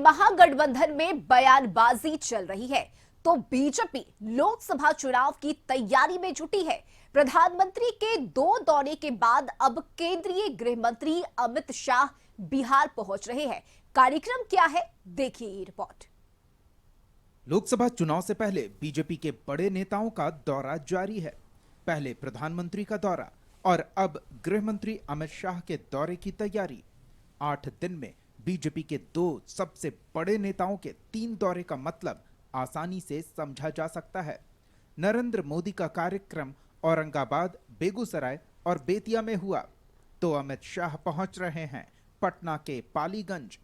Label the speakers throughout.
Speaker 1: महागठबंधन में बयानबाजी चल रही है तो बीजेपी लोकसभा चुनाव की तैयारी में जुटी है। प्रधानमंत्री के 2 दौरे के बाद अब केंद्रीय गृह मंत्री अमित शाह बिहार पहुंच रहे हैं। कार्यक्रम क्या है, देखिए ये रिपोर्ट।
Speaker 2: लोकसभा चुनाव से पहले बीजेपी के बड़े नेताओं का दौरा जारी है। पहले प्रधानमंत्री का दौरा और अब गृह मंत्री अमित शाह के दौरे की तैयारी। 8 दिन में बीजेपी के 2 सबसे बड़े नेताओं के 3 दौरे का मतलब आसानी से समझा जा सकता है। नरेंद्र मोदी का कार्यक्रम औरंगाबाद, बेगूसराय और बेतिया में हुआ तो अमित शाह पहुंच रहे हैं पटना के पालीगंज।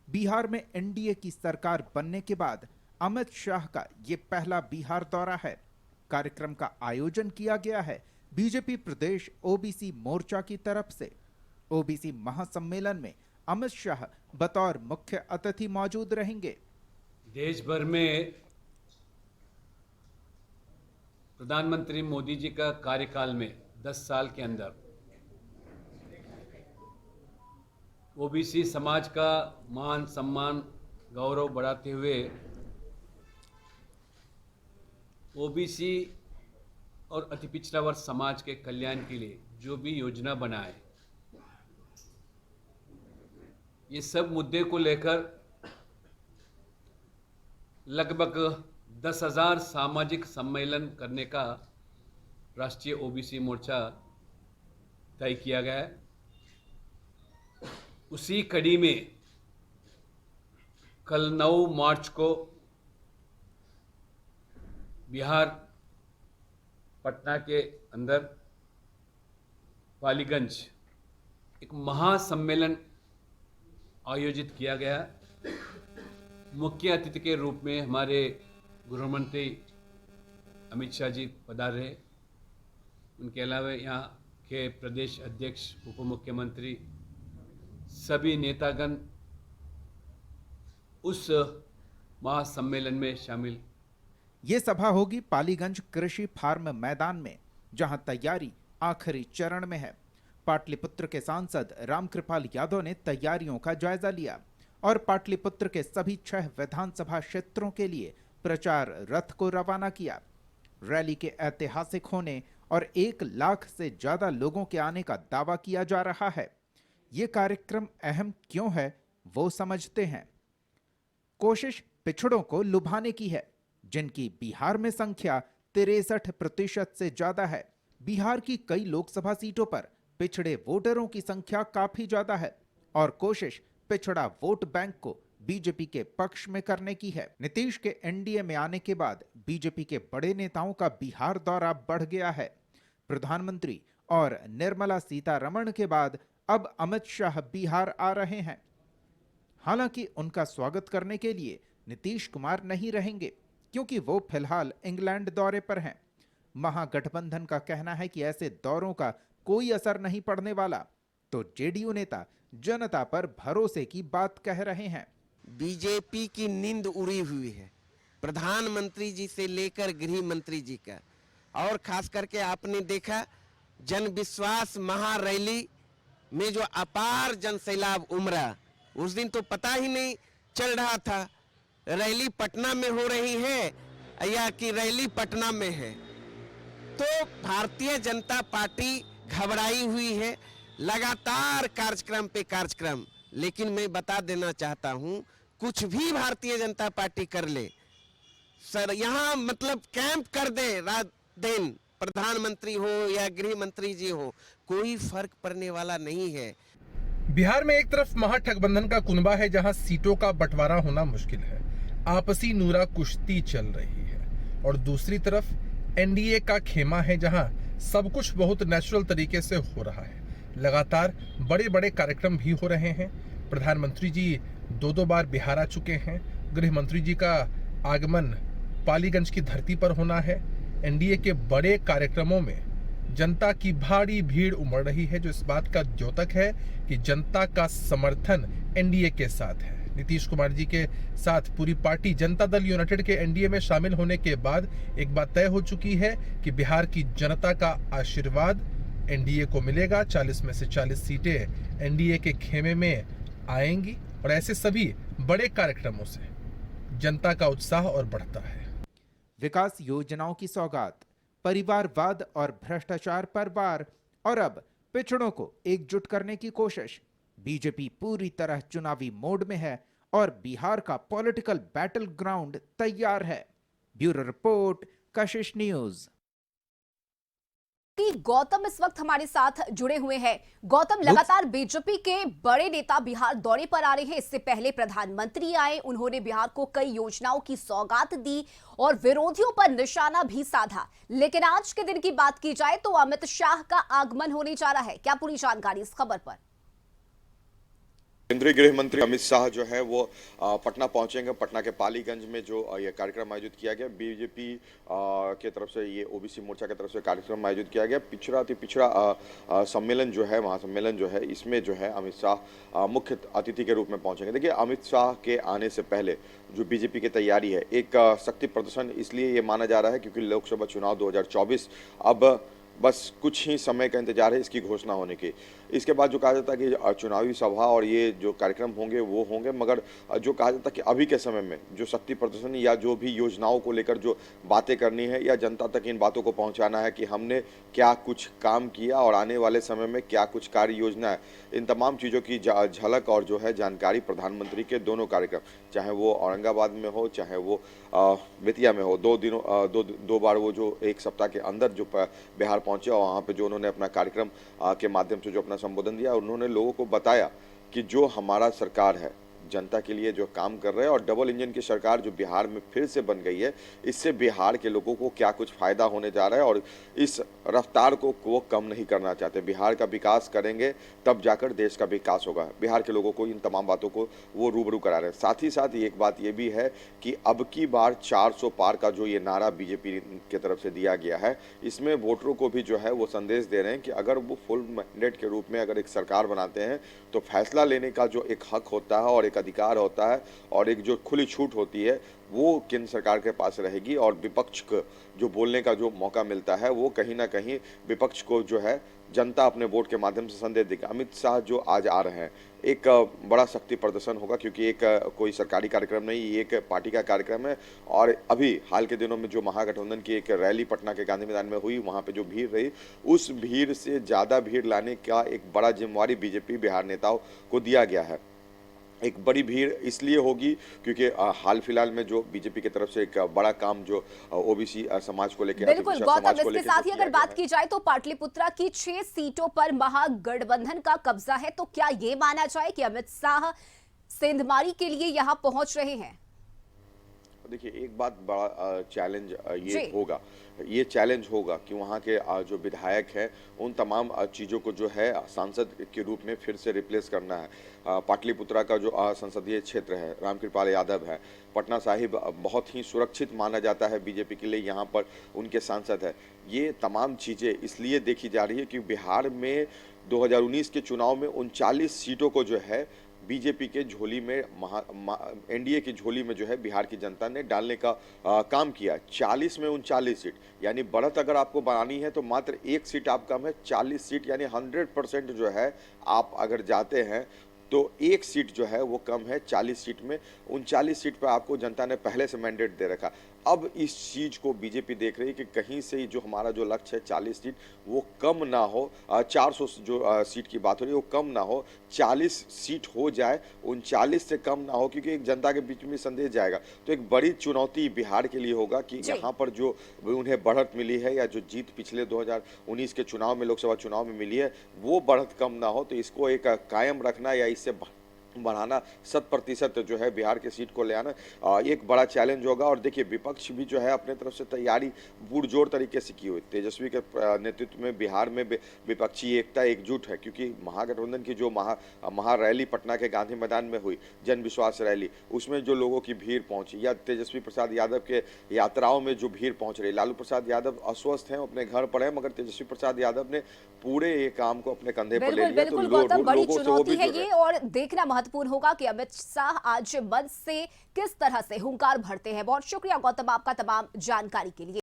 Speaker 2: बिहार में एनडीए की सरकार बनने के बाद अमित शाह का ये पहला बिहार दौरा है। कार्यक्रम का आयोजन किया गया है बीजेपी प्रदेश ओबीसी मोर्चा की तरफ से। ओबीसी महासम्मेलन में अमित शाह बतौर मुख्य अतिथि मौजूद रहेंगे।
Speaker 3: देश भर में प्रधानमंत्री मोदी जी का कार्यकाल में 10 साल के अंदर ओबीसी समाज का मान सम्मान गौरव बढ़ाते हुए ओबीसी और अति पिछड़ा वर्ग समाज के कल्याण के लिए जो भी योजना बनाए, ये सब मुद्दे को लेकर लगभग 10,000 सामाजिक सम्मेलन करने का राष्ट्रीय ओबीसी मोर्चा तय किया गया है। उसी कड़ी में कल 9 मार्च को बिहार पटना के अंदर पालीगंज एक महासम्मेलन आयोजित किया गया। मुख्य अतिथि के रूप में हमारे गृह मंत्री अमित शाह जी पधार रहे। उनके अलावा यहाँ के प्रदेश अध्यक्ष, उप मुख्यमंत्री, सभी नेतागण उस महासम्मेलन में शामिल।
Speaker 2: ये सभा होगी पालीगंज कृषि फार्म मैदान में, जहां तैयारी आखिरी चरण में है। पाटलिपुत्र के सांसद रामकृपाल यादव ने तैयारियों का जायजा लिया और पाटलिपुत्र के सभी 6 विधानसभा क्षेत्रों के लिए प्रचार रथ को रवाना किया। रैली के ऐतिहासिक होने और 1 लाख से ज्यादा लोगों के आने का दावा किया जा रहा है। ये कार्यक्रम अहम क्यों है वो समझते हैं। कोशिश पिछड़ों को लुभाने की है, जिनकी बिहार में संख्या 63% से ज्यादा है। बिहार की कई लोकसभा सीटों पर पिछड़े वोटरों की संख्या काफी ज्यादा है और कोशिश पिछड़ा वोट बैंक को बीजेपी के पक्ष में करने की है। नीतीश के एनडीए में आने के बाद बीजेपी के बड़े नेताओं का बिहार दौरा बढ़ गया है। प्रधानमंत्री और निर्मला सीतारमण के बाद अब अमित शाह बिहार आ रहे हैं। हालांकि उनका स्वागत करने के लिए नीतीश कुमार नहीं रहेंगे, क्योंकि वो फिलहाल इंग्लैंड दौरे पर हैं। महागठबंधन का कहना है कि ऐसे दौरों का कोई असर नहीं पड़ने वाला, तो जेडीयू नेता जनता पर भरोसे की बात कह रहे हैं।
Speaker 4: बीजेपी की नींद उड़ी हुई है, प्रधानमंत्री जी से लेकर गृह मंत्री जी का। और खास करके आपने देखा जन विश्वास महारैली में जो अपार जनसैलाब उमड़ा, उस दिन तो पता ही नहीं चल रहा था रैली पटना में हो रही है या कि रैली पटना में है। तो भारतीय जनता पार्टी घबराई हुई है, लगातार कार्यक्रम पे कार्यक्रम। लेकिन मैं बता देना चाहता हूं, कुछ भी भारतीय जनता पार्टी कर ले सर, यहाँ मतलब कैंप कर दे रात दिन, प्रधानमंत्री हो या गृह मंत्री जी हो, कोई फर्क पड़ने वाला नहीं है।
Speaker 5: बिहार में एक तरफ महागठबंधन का कुनबा है, जहां सीटों का बंटवारा होना मुश्किल है, आपसी नूरा कुश्ती चल रही है, और दूसरी तरफ एनडीए का खेमा है, जहां सब कुछ बहुत नेचुरल तरीके से हो रहा है। लगातार बड़े बड़े कार्यक्रम भी हो रहे हैं। प्रधानमंत्री जी 2 बार बिहार आ चुके हैं। गृह मंत्री जी का आगमन पालीगंज की धरती पर होना है। एनडीए के बड़े कार्यक्रमों में जनता की भारी भीड़ उमड़ रही है, जो इस बात का द्योतक है कि जनता का समर्थन एनडीए के साथ है। नीतीश कुमार जी के साथ पूरी पार्टी जनता दल यूनाइटेड के एनडीए में शामिल होने के बाद एक बात तय हो चुकी है कि बिहार की जनता का आशीर्वाद एनडीए को मिलेगा। 40 में से 40 सीटें एनडीए के खेमे में आएंगी और ऐसे सभी बड़े कार्यक्रमों से जनता का उत्साह और बढ़ता है।
Speaker 2: विकास योजनाओं की सौगात, परिवारवाद और भ्रष्टाचार पर वार और अब पिछड़ों को एकजुट करने की कोशिश। बीजेपी पूरी तरह चुनावी मोड में है और बिहार का पॉलिटिकल बैटल ग्राउंड तैयार है। ब्यूरो रिपोर्ट, कशिश न्यूज।
Speaker 1: गौतम इस वक्त हमारे साथ जुड़े हुए हैं। गौतम, लगातार बीजेपी के बड़े नेता बिहार दौरे पर आ रहे हैं। इससे पहले प्रधानमंत्री आए, उन्होंने बिहार को कई योजनाओं की सौगात दी और विरोधियों पर निशाना भी साधा। लेकिन आज के दिन की बात की जाए तो अमित शाह का आगमन होने जा रहा है। क्या पूरी जानकारी इस खबर पर?
Speaker 6: केंद्रीय गृह मंत्री अमित शाह जो है वो पटना पहुंचेंगे। पटना के पालीगंज में जो ये कार्यक्रम आयोजित किया गया, बीजेपी के तरफ से, ये ओबीसी मोर्चा की तरफ से कार्यक्रम आयोजित किया गया। पिछड़ा अति पिछड़ा सम्मेलन जो है, महासम्मेलन जो है, इसमें जो है अमित शाह मुख्य अतिथि के रूप में पहुंचेंगे। देखिए, अमित शाह के आने से पहले जो बीजेपी की तैयारी है, एक शक्ति प्रदर्शन इसलिए ये माना जा रहा है क्योंकि लोकसभा चुनाव 2024 अब बस कुछ ही समय का इंतजार है इसकी घोषणा होने की। इसके बाद जो कहा जाता है कि चुनावी सभा और ये जो कार्यक्रम होंगे वो होंगे, मगर जो कहा जाता है कि अभी के समय में जो शक्ति प्रदर्शन या जो भी योजनाओं को लेकर जो बातें करनी है या जनता तक इन बातों को पहुंचाना है कि हमने क्या कुछ काम किया और आने वाले समय में क्या कुछ कार्य योजना है, इन तमाम चीज़ों की झलक और जो है जानकारी प्रधानमंत्री के दोनों कार्यक्रम, चाहे वो औरंगाबाद में हो चाहे वो बेतिया में हो, दो बार वो जो एक सप्ताह के अंदर जो बिहार पहुंचे और वहाँ पे जो उन्होंने अपना कार्यक्रम के माध्यम से जो अपना संबोधन दिया, उन्होंने लोगों को बताया कि जो हमारा सरकार है जनता के लिए जो काम कर रहे हैं और डबल इंजन की सरकार जो बिहार में फिर से बन गई है, इससे बिहार के लोगों को क्या कुछ फायदा होने जा रहा है और इस रफ्तार को वो कम नहीं करना चाहते। बिहार का विकास करेंगे तब जाकर देश का विकास होगा। बिहार के लोगों को इन तमाम बातों को वो रूबरू करा रहे हैं। साथ ही साथ एक बात ये भी है कि अब की बार 400 पार का जो ये नारा बीजेपी की तरफ से दिया गया है, इसमें वोटरों को भी जो है वो संदेश दे रहे हैं कि अगर वो फुल मैंडेट के रूप में अगर एक सरकार बनाते हैं तो फैसला लेने का जो एक हक होता है और एक अधिकार होता है और एक जो खुली छूट होती है वो केंद्र सरकार के पास रहेगी और विपक्ष को जो बोलने का जो मौका मिलता है वो कहीं ना कहीं विपक्ष को जो है जनता अपने वोट के माध्यम से संदेश देगी। अमित शाह जो आज आ रहे हैं, एक बड़ा शक्ति प्रदर्शन होगा क्योंकि एक कोई सरकारी कार्यक्रम नहीं, ये एक पार्टी का कार्यक्रम है। और अभी हाल के दिनों में जो महागठबंधन की एक रैली पटना के गांधी मैदान में हुई, वहाँ पे जो भीड़ रही, उस भीड़ से ज़्यादा भीड़ लाने का एक बड़ा जिम्मेवारी बीजेपी बिहार नेताओं को दिया गया है। एक बड़ी भीड़ इसलिए होगी क्योंकि हाल फिलहाल में जो बीजेपी की तरफ से एक बड़ा काम जो ओबीसी समाज को लेकर,
Speaker 1: बिल्कुल गौतम, इसके साथ ही अगर बात की जाए तो पाटलिपुत्रा की 6 सीटों पर महागठबंधन का कब्जा है, तो क्या ये माना जाए कि अमित शाह सेंधमारी के लिए यहां पहुंच रहे हैं?
Speaker 6: देखिए, एक बात बड़ा चैलेंज ये चैलेंज होगा कि वहाँ के जो विधायक हैं उन तमाम चीज़ों को जो है सांसद के रूप में फिर से रिप्लेस करना है। पाटलिपुत्रा का जो संसदीय क्षेत्र है, रामकृपाल यादव है, पटना साहिब बहुत ही सुरक्षित माना जाता है बीजेपी के लिए, यहाँ पर उनके सांसद है। ये तमाम चीज़ें इसलिए देखी जा रही है कि बिहार में 2019 के चुनाव में 39 सीटों को जो है बीजेपी के झोली में, एनडीए की झोली में जो है बिहार की जनता ने डालने का काम किया। 40 में 39 सीट, यानी बढ़त अगर आपको बनानी है तो मात्र 1 सीट आप कम है। 40 सीट यानी 100% जो है आप अगर जाते हैं तो 1 सीट जो है वो कम है। 40 सीट में 39 सीट पर आपको जनता ने पहले से मैंडेट दे रखा। अब इस चीज़ को बीजेपी देख रही है कि कहीं से जो हमारा जो लक्ष्य है 40 सीट वो कम ना हो, 400 जो सीट की बात हो रही है वो कम ना हो, 40 सीट हो जाए, 39 से कम ना हो, क्योंकि एक जनता के बीच में संदेश जाएगा। तो एक बड़ी चुनौती बिहार के लिए होगा कि यहाँ पर जो उन्हें बढ़त मिली है या जो जीत पिछले 2019 के चुनाव में, लोकसभा चुनाव में मिली है, वो बढ़त कम ना हो। तो इसको एक कायम रखना या इससे बढ़ाना, 100% जो है बिहार के सीट को ले आना एक बड़ा चैलेंज होगा। और देखिए, विपक्ष भी जो है अपने तरफ से तैयारी पुरजोर तरीके से की हुई। तेजस्वी के नेतृत्व में बिहार में विपक्षी एकता एकजुट है, क्योंकि महागठबंधन की जो महा रैली पटना के गांधी मैदान में हुई, जन विश्वास रैली, उसमें जो लोगों की भीड़ पहुंची, या तेजस्वी प्रसाद यादव के यात्राओं में जो भीड़ पहुंच रही। लालू प्रसाद यादव अस्वस्थ हैं, अपने घर पर है, मगर तेजस्वी प्रसाद यादव ने पूरे ये काम को अपने कंधे पर ले लिया।
Speaker 1: बिल्कुल गौतम, बड़ी चुनौती है ये, और देखना महत्वपूर्ण होगा कि अमित शाह आज मंच से किस तरह से हुंकार भरते हैं। बहुत शुक्रिया गौतम आपका तमाम जानकारी के लिए।